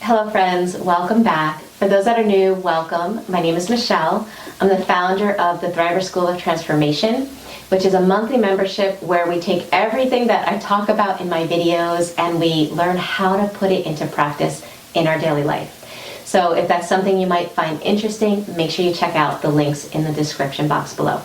Hello friends, welcome back. For those that are new, welcome. My name is Michele. I'm the founder of the Thriver School of Transformation, which is a monthly membership where we take everything that I talk about in my videos and we learn how to put it into practice in our daily life. So if that's something you might find interesting, make sure you check out the links in the description box below.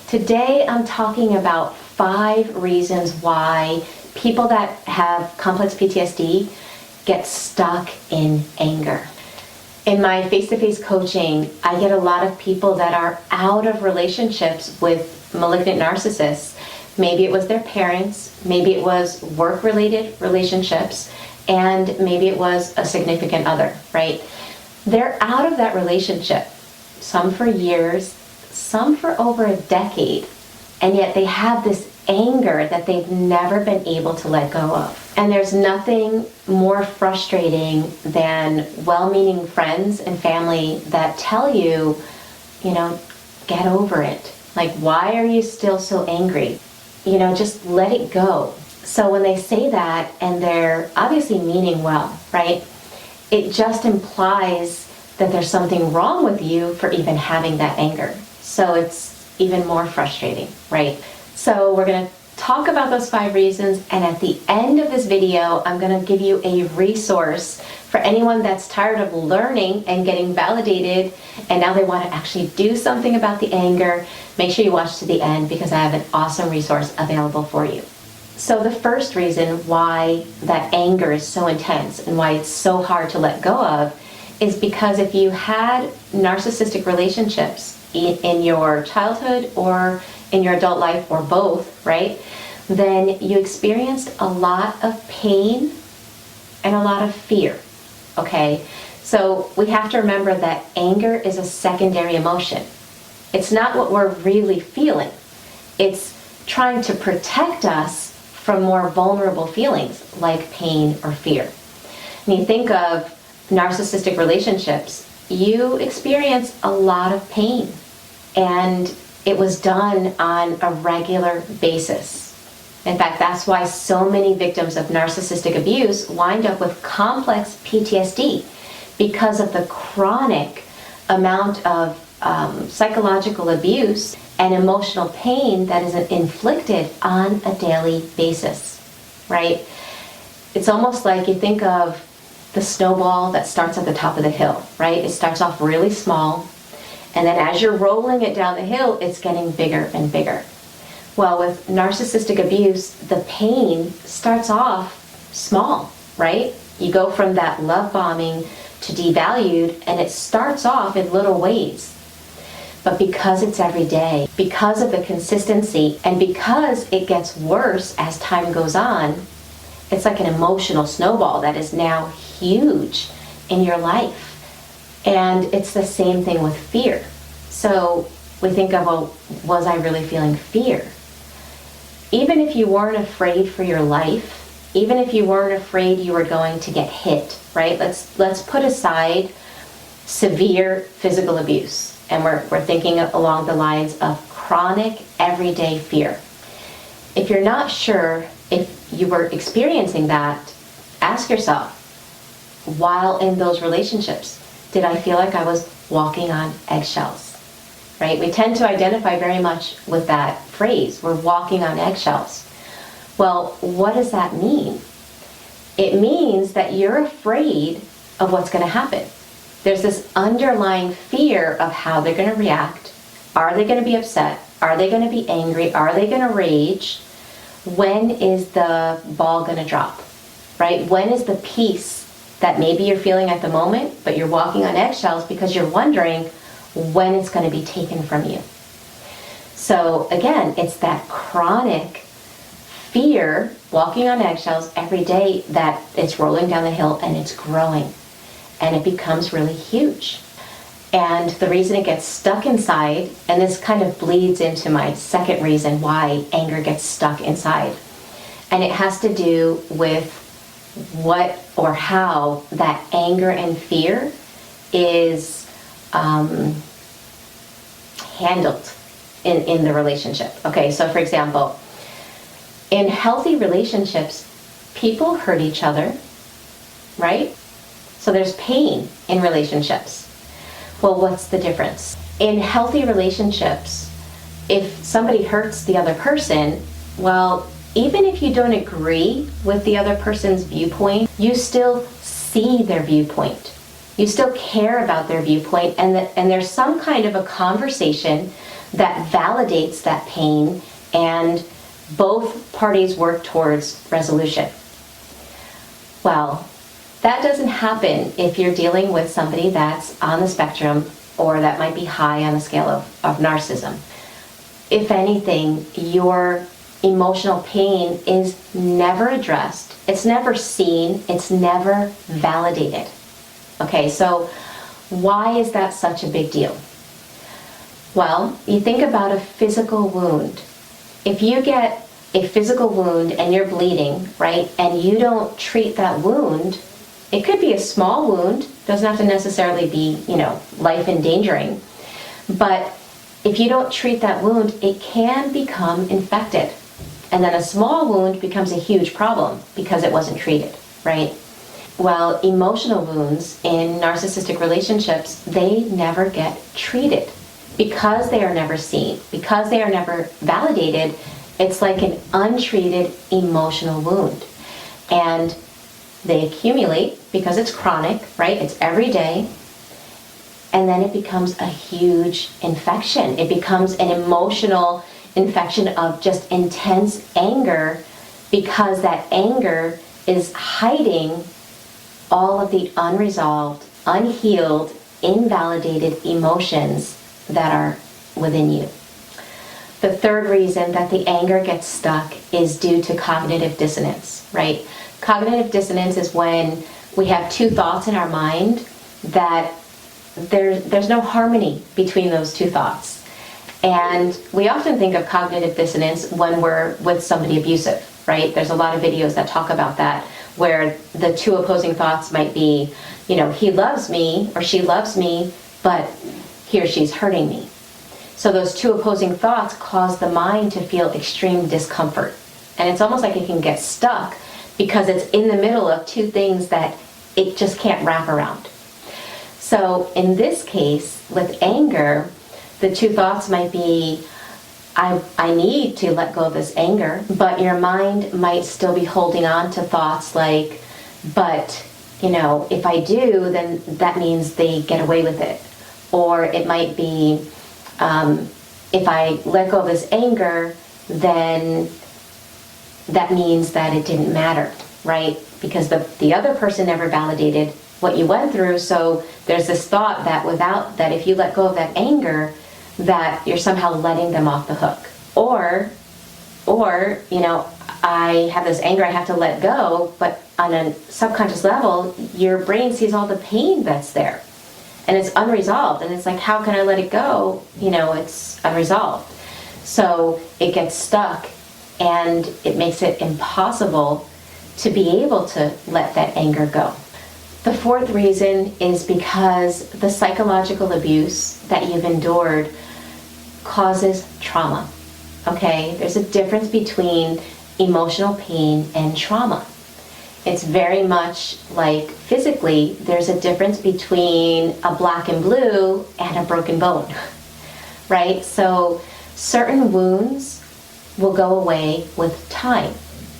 Today I'm talking about 5 reasons why people that have complex PTSD get stuck in anger. In my face-to-face coaching, I get a lot of people that are out of relationships with malignant narcissists. Maybe it was their parents, maybe it was work-related relationships, and maybe it was a significant other, right? They're out of that relationship, some for years, some for over a decade, and yet they have this anger that they've never been able to let go of. And there's nothing more frustrating than well-meaning friends and family that tell you, get over it. Like, why are you still so angry? Just let it go. So when they say that, and they're obviously meaning well, right? It just implies that there's something wrong with you for even having that anger. So it's even more frustrating, right? So we're going to talk about those 5 reasons, and at the end of this video, I'm going to give you a resource for anyone that's tired of learning and getting validated, and now they want to actually do something about the anger. Make sure you watch to the end because I have an awesome resource available for you. So the first reason why that anger is so intense and why it's so hard to let go of is because if you had narcissistic relationships in your childhood or in your adult life, or both, right, then you experienced a lot of pain and a lot of fear, okay? So we have to remember that anger is a secondary emotion. It's not what we're really feeling. It's trying to protect us from more vulnerable feelings like pain or fear. When you think of narcissistic relationships, you experience a lot of pain, and it was done on a regular basis. In fact, that's why so many victims of narcissistic abuse wind up with complex PTSD, because of the chronic amount of psychological abuse and emotional pain that is inflicted on a daily basis, right? It's almost like you think of the snowball that starts at the top of the hill, right? It starts off really small, and then as you're rolling it down the hill, it's getting bigger and bigger. Well, with narcissistic abuse, the pain starts off small, right? You go from that love bombing to devalued, and it starts off in little ways. But because it's every day, because of the consistency, and because it gets worse as time goes on, it's like an emotional snowball that is now huge in your life. And it's the same thing with fear. So we think of, well, was I really feeling fear? Even if you weren't afraid for your life, even if you weren't afraid you were going to get hit, right? Let's put aside severe physical abuse, and we're thinking along the lines of chronic everyday fear. If you're not sure if you were experiencing that, ask yourself, while in those relationships, did I feel like I was walking on eggshells, right? We tend to identify very much with that phrase, we're walking on eggshells. Well, what does that mean? It means that you're afraid of what's going to happen. There's this underlying fear of how they're going to react. Are they going to be upset? Are they going to be angry? Are they going to rage? When is the ball going to drop, right? When is the peace that maybe you're feeling at the moment, but you're walking on eggshells because you're wondering when it's going to be taken from you? So again, it's that chronic fear, walking on eggshells every day, that it's rolling down the hill and it's growing, and it becomes really huge. And the reason it gets stuck inside, and this kind of bleeds into my second reason why anger gets stuck inside, and it has to do with what or how that anger and fear is handled in the relationship. Okay, so for example, in healthy relationships, people hurt each other, right? So there's pain in relationships. Well, what's the difference? In healthy relationships, if somebody hurts the other person, well, even if you don't agree with the other person's viewpoint, you still see their viewpoint. You still care about their viewpoint, and there's some kind of a conversation that validates that pain, and both parties work towards resolution. Well, that doesn't happen if you're dealing with somebody that's on the spectrum or that might be high on the scale of narcissism. If anything, your emotional pain is never addressed, it's never seen, it's never validated. Okay, so why is that such a big deal? Well, you think about a physical wound. If you get a physical wound and you're bleeding, right, and you don't treat that wound, it could be a small wound, doesn't have to necessarily be, life endangering, but if you don't treat that wound, it can become infected. And then a small wound becomes a huge problem because it wasn't treated, right? Well, emotional wounds in narcissistic relationships, they never get treated. Because they are never seen, because they are never validated, it's like an untreated emotional wound. And they accumulate because it's chronic, right? It's every day. And then it becomes a huge infection. It becomes an emotional infection of just intense anger, because that anger is hiding all of the unresolved, unhealed, invalidated emotions that are within you. The third reason that the anger gets stuck is due to cognitive dissonance, right? Cognitive dissonance is when we have two thoughts in our mind that there's no harmony between those two thoughts. And we often think of cognitive dissonance when we're with somebody abusive, right? There's a lot of videos that talk about that, where the two opposing thoughts might be, he loves me or she loves me, but he or she's hurting me. So those two opposing thoughts cause the mind to feel extreme discomfort. And it's almost like it can get stuck because it's in the middle of two things that it just can't wrap around. So in this case, with anger, the two thoughts might be, I need to let go of this anger, but your mind might still be holding on to thoughts like, but, if I do, then that means they get away with it. Or it might be, if I let go of this anger, then that means that it didn't matter, right? Because the other person never validated what you went through, so there's this thought that if you let go of that anger, that you're somehow letting them off the hook. Or, I have this anger I have to let go, but on a subconscious level, your brain sees all the pain that's there. And it's unresolved. And it's like, how can I let it go? It's unresolved. So it gets stuck, and it makes it impossible to be able to let that anger go. The fourth reason is because the psychological abuse that you've endured causes trauma. Okay? There's a difference between emotional pain and trauma. It's very much like physically, there's a difference between a black and blue and a broken bone, right? So certain wounds will go away with time,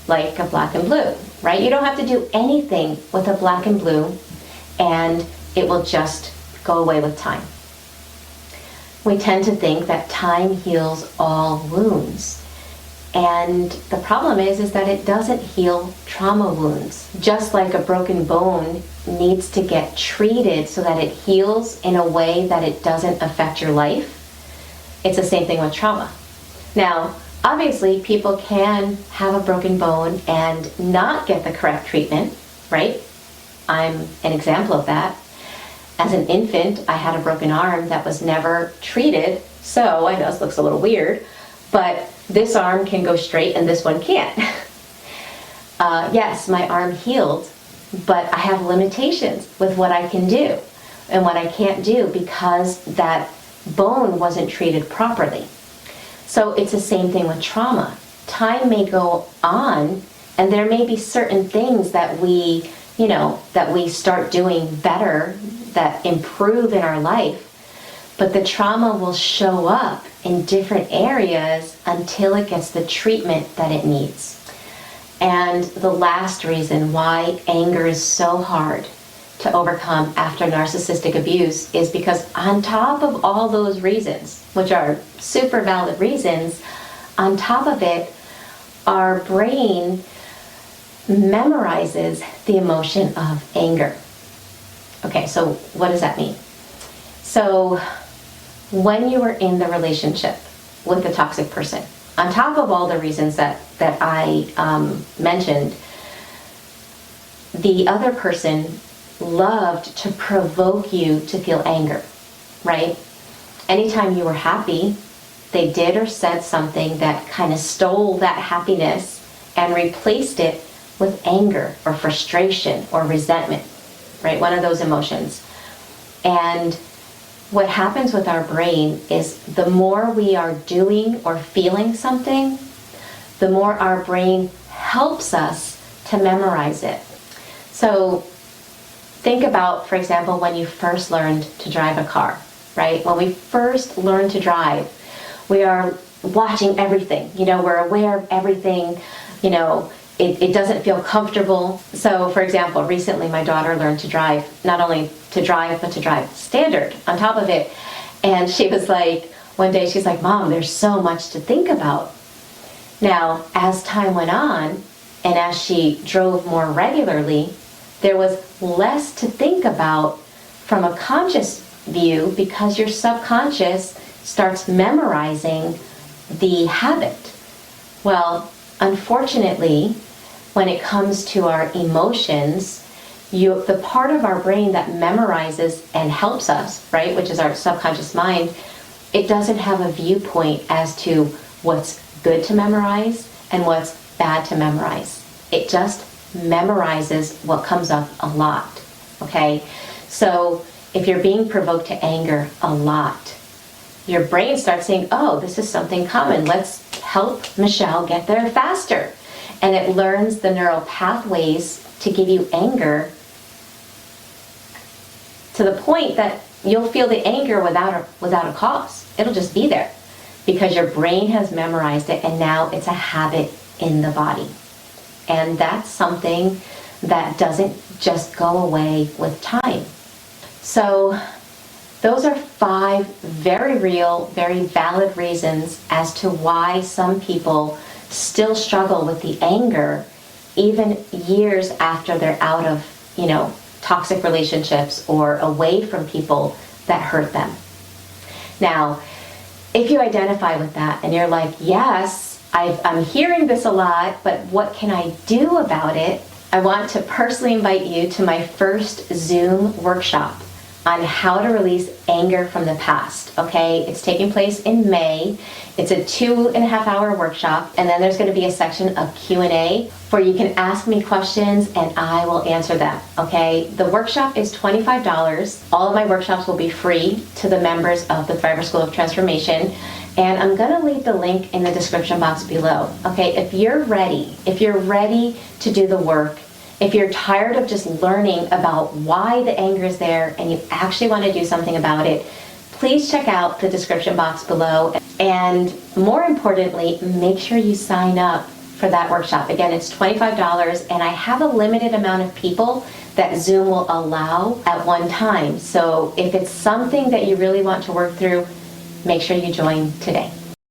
like a black and blue, right? You don't have to do anything with a black and blue, and it will just go away with time. We tend to think that time heals all wounds. And the problem is that it doesn't heal trauma wounds. Just like a broken bone needs to get treated so that it heals in a way that it doesn't affect your life, it's the same thing with trauma. Now, obviously, people can have a broken bone and not get the correct treatment, right? I'm an example of that. As an infant, I had a broken arm that was never treated, so I know this looks a little weird, but this arm can go straight and this one can't. Yes, my arm healed, but I have limitations with what I can do and what I can't do because that bone wasn't treated properly. So it's the same thing with trauma. Time may go on, and there may be certain things that we that we start doing better, that improve in our life. But the trauma will show up in different areas until it gets the treatment that it needs. And the last reason why anger is so hard to overcome after narcissistic abuse is because on top of all those reasons, which are super valid reasons, on top of it, our brain memorizes the emotion of anger. Okay, so what does that mean? So when you are in the relationship with the toxic person, on top of all the reasons that I mentioned, the other person loved to provoke you to feel anger, right? Anytime you were happy, they did or said something that kind of stole that happiness and replaced it with anger or frustration or resentment, right? One of those emotions. And what happens with our brain is the more we are doing or feeling something, the more our brain helps us to memorize it. So think about, for example, when you first learned to drive a car, right? When we first learn to drive, we are watching everything, we're aware of everything, it doesn't feel comfortable. So for example, recently my daughter learned to drive, not only to drive, but to drive standard on top of it. And she was like, one day she's like, Mom, there's so much to think about. Now, as time went on, and as she drove more regularly, there was less to think about from a conscious view because your subconscious starts memorizing the habit. Well, unfortunately, when it comes to our emotions, the part of our brain that memorizes and helps us, right, which is our subconscious mind, it doesn't have a viewpoint as to what's good to memorize and what's bad to memorize. It just memorizes what comes up a lot, okay? So if you're being provoked to anger a lot, your brain starts saying, oh, this is something common. Let's help Michele get there faster. And it learns the neural pathways to give you anger to the point that you'll feel the anger without a cause. It'll just be there because your brain has memorized it and now it's a habit in the body. And that's something that doesn't just go away with time. So those are 5 very real, very valid reasons as to why some people still struggle with the anger even years after they're out of, toxic relationships or away from people that hurt them. Now, if you identify with that and you're like, yes, I'm hearing this a lot, but what can I do about it? I want to personally invite you to my first Zoom workshop on how to release anger from the past, okay? It's taking place in May. It's a 2.5-hour workshop, and then there's gonna be a section of Q&A where you can ask me questions and I will answer them, okay? The workshop is $25. All of my workshops will be free to the members of the Thriver School of Transformation, and I'm gonna leave the link in the description box below, okay? If you're ready to do the work, if you're tired of just learning about why the anger is there and you actually want to do something about it, please check out the description box below. And more importantly, make sure you sign up for that workshop. Again, it's $25 and I have a limited amount of people that Zoom will allow at one time. So if it's something that you really want to work through, make sure you join today.